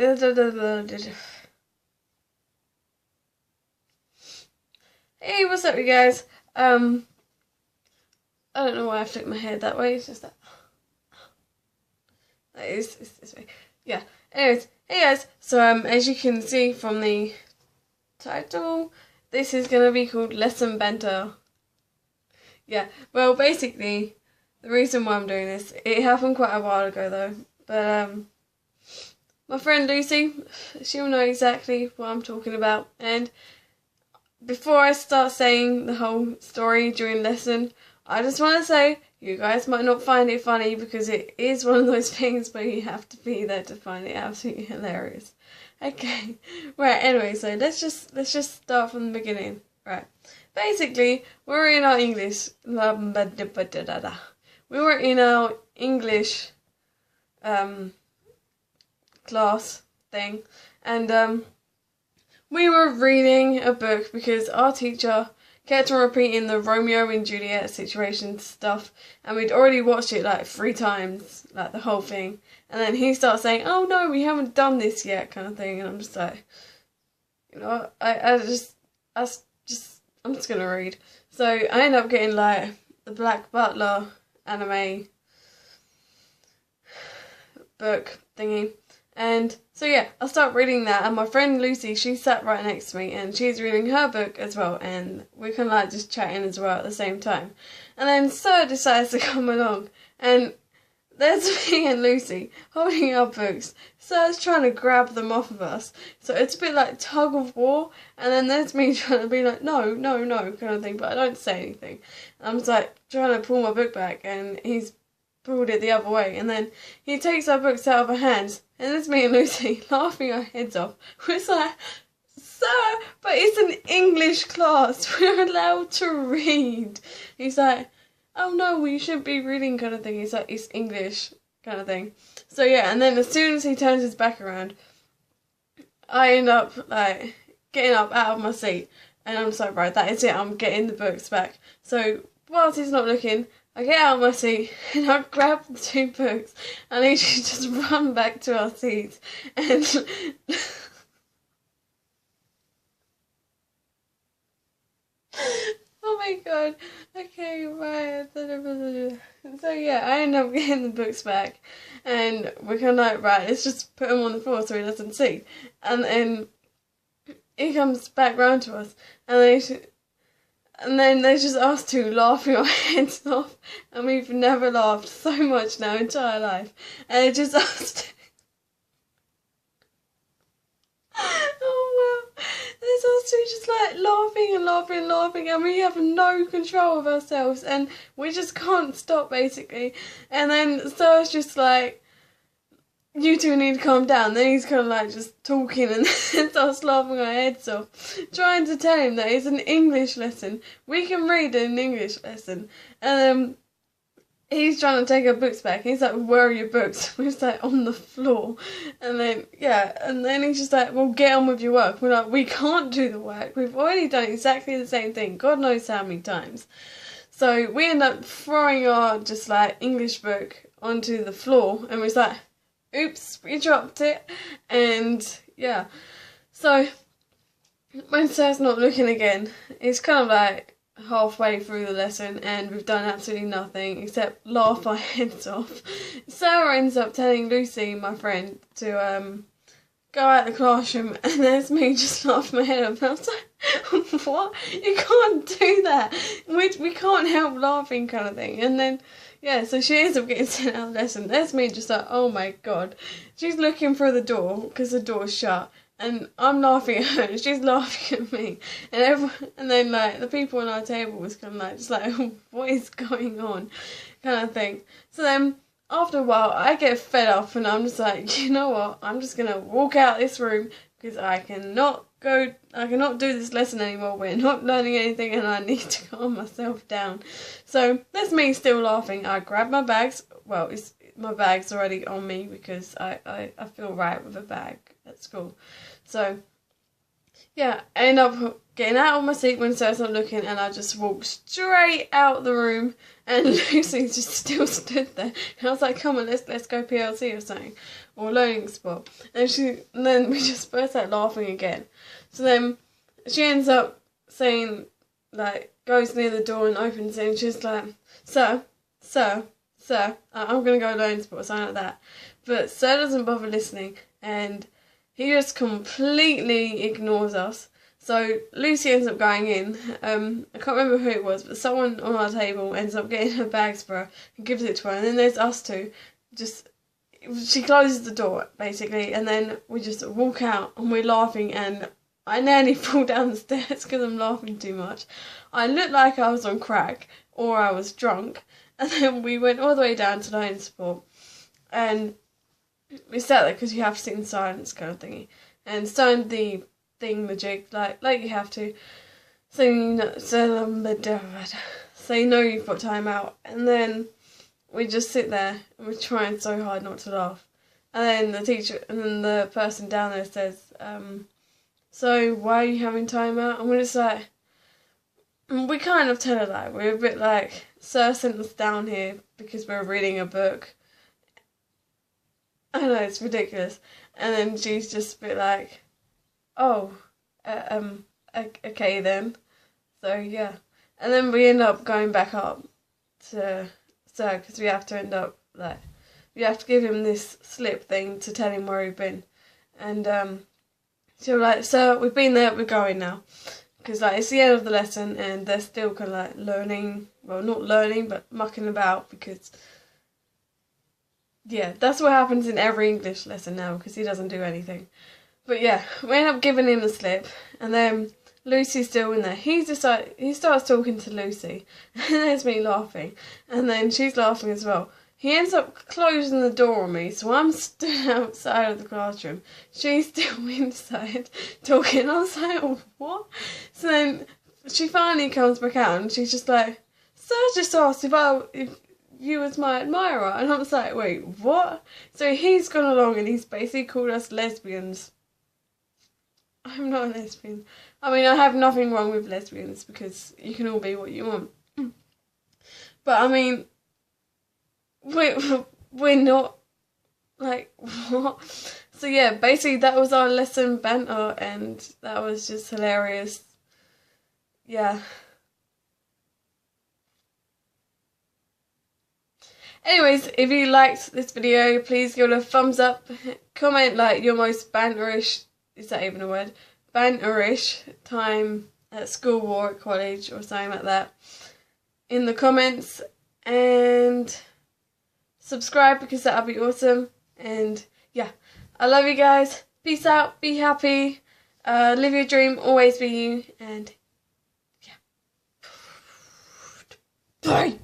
Hey, what's up, you guys? I don't know why I flipped my head that way. It's just that. That is this way. Yeah. Anyways, hey guys. So as you can see from the title, this is gonna be called Lesson Banter. Yeah. Well, basically, the reason why I'm doing this, it happened quite a while ago though. But my friend Lucy, she'll know exactly what I'm talking about. And before I start saying the whole story during lesson, I just want to say, you guys might not find it funny because it is one of those things where you have to be there to find it absolutely hilarious. Okay, right, anyway, so let's just start from the beginning. Right, basically, we were in our English, we were in our English class thing, and we were reading a book because our teacher kept on repeating the Romeo and Juliet situation stuff, and we'd already watched it like 3 times, like the whole thing. And then he starts saying, "Oh no, we haven't done this yet," kind of thing. And I'm just like, you know, I'm just gonna read. So I end up getting like the Black Butler anime book thingy. And so yeah, I start reading that, and my friend Lucy, she sat right next to me, and she's reading her book as well, and we're kind of like just chatting as well at the same time. And then Sir decides to come along, and there's me and Lucy holding our books. Sir's trying to grab them off of us, so it's a bit like tug of war, and then there's me trying to be like, no, no, no, kind of thing, but I don't say anything. And I'm just like trying to pull my book back, and he's pulled it the other way, and then he takes our books out of our hands, and there's me and Lucy laughing our heads off. We're like, "Sir, but it's an English class, we're allowed to read." He's like, "Oh no, well, you shouldn't be reading," kind of thing. He's like, "It's English," kind of thing. So yeah, and then as soon as he turns his back around, I end up like getting up out of my seat, and I'm just like, right, that is it, I'm getting the books back. So whilst he's not looking, I get out of my seat and I grab the 2 books and I just run back to our seats, and oh my god, okay, right. So yeah, I end up getting the books back, and we're kind of like, right, let's just put them on the floor so he doesn't see. And then he comes back round to us, and then there's just us 2 laughing our heads off, and we've never laughed so much in our entire life. And it's just us 2. Oh wow, there's us 2 just like laughing and laughing and laughing, and we have no control of ourselves, and we just can't stop basically. And then Sir's just like, "You 2 need to calm down." Then he's kind of like just talking, and then starts laughing our heads off, trying to tell him that it's an English lesson. We can read in an English lesson. And he's trying to take our books back. He's like, "Where are your books?" We're just like, "On the floor." And then, yeah, and then he's just like, "Well, get on with your work." We're like, "We can't do the work. We've already done exactly the same thing, God knows how many times." So we end up throwing our just like English book onto the floor, and we're just like, "Oops, we dropped it." And yeah, so when Sir's not looking again, it's kind of like halfway through the lesson, and we've done absolutely nothing except laugh our heads off. Sarah ends up telling Lucy, my friend, to go out the classroom, and there's me just laughing my head off. And I was like, "What? You can't do that. We can't help laughing," kind of thing. And then yeah, so she ends up getting sent out of the lesson. There's me just like, oh my god. She's looking through the door because the door's shut, and I'm laughing at her and she's laughing at me. And then like the people on our table was kind of like, just like, what is going on, kind of thing. So then after a while I get fed up, and I'm just like, you know what, I'm just gonna walk out this room because I cannot do this lesson anymore. We're not learning anything, and I need to calm myself down. So that's me still laughing. I grab my bags. Well, my bag's already on me because I feel right with a bag at school. So yeah, I end up getting out of my seat when Sarah's not looking, and I just walked straight out the room, and Lucy just still stood there. And I was like, come on, let's go PLC or something, or learning spot. And then we just burst out laughing again. So then she ends up saying, like, goes near the door and opens it, and she's like, sir, I'm gonna go learning spot or something like that. But Sir doesn't bother listening, and he just completely ignores us. So Lucy ends up going in. I can't remember who it was, but someone on our table ends up getting her bags for her and gives it to her. And then there's us two. She closes the door, basically, and then we just walk out and we're laughing, and I nearly fall down the stairs because I'm laughing too much. I looked like I was on crack or I was drunk. And then we went all the way down to learning support. And we sat there because you have to sit in silence kind of thingy. And signed the thingamajig like you have to. So you know you've got time out. And then we just sit there and we're trying so hard not to laugh. And then the teacher and then the person down there says, so why are you having time out? And we're just like, we kind of tell her that. We're a bit like, Sir sent us down here because we're reading a book. I know, it's ridiculous. And then she's just a bit like, oh, okay then. So, yeah. And then we end up going back up to Sir because we have to we have to give him this slip thing to tell him where we've been. And so we're like, Sir, we've been there, we're going now. Because it's the end of the lesson and they're still kind of learning, well, not learning, but mucking about because, yeah, that's what happens in every English lesson now because he doesn't do anything. But yeah, we end up giving him the slip and then Lucy's still in there. He starts talking to Lucy and there's me laughing and then she's laughing as well. He ends up closing the door on me, so I'm stood outside of the classroom. She's still inside talking. I was like, oh, what? So then she finally comes back out and she's just like, Sir just asked if you was my admirer. And I was like, wait, what? So he's gone along and he's basically called us lesbians. I'm not a lesbian. I mean, I have nothing wrong with lesbians because you can all be what you want. But I mean, we're not, like, what? So yeah, basically that was our lesson banter and that was just hilarious. Yeah. Anyways, if you liked this video, please give it a thumbs up. Comment like your most banterish, is that even a word? Banterish time at school or at college or something like that in the comments. And subscribe because that would be awesome. And yeah, I love you guys. Peace out. Be happy. Live your dream. Always be you. And yeah. Bye.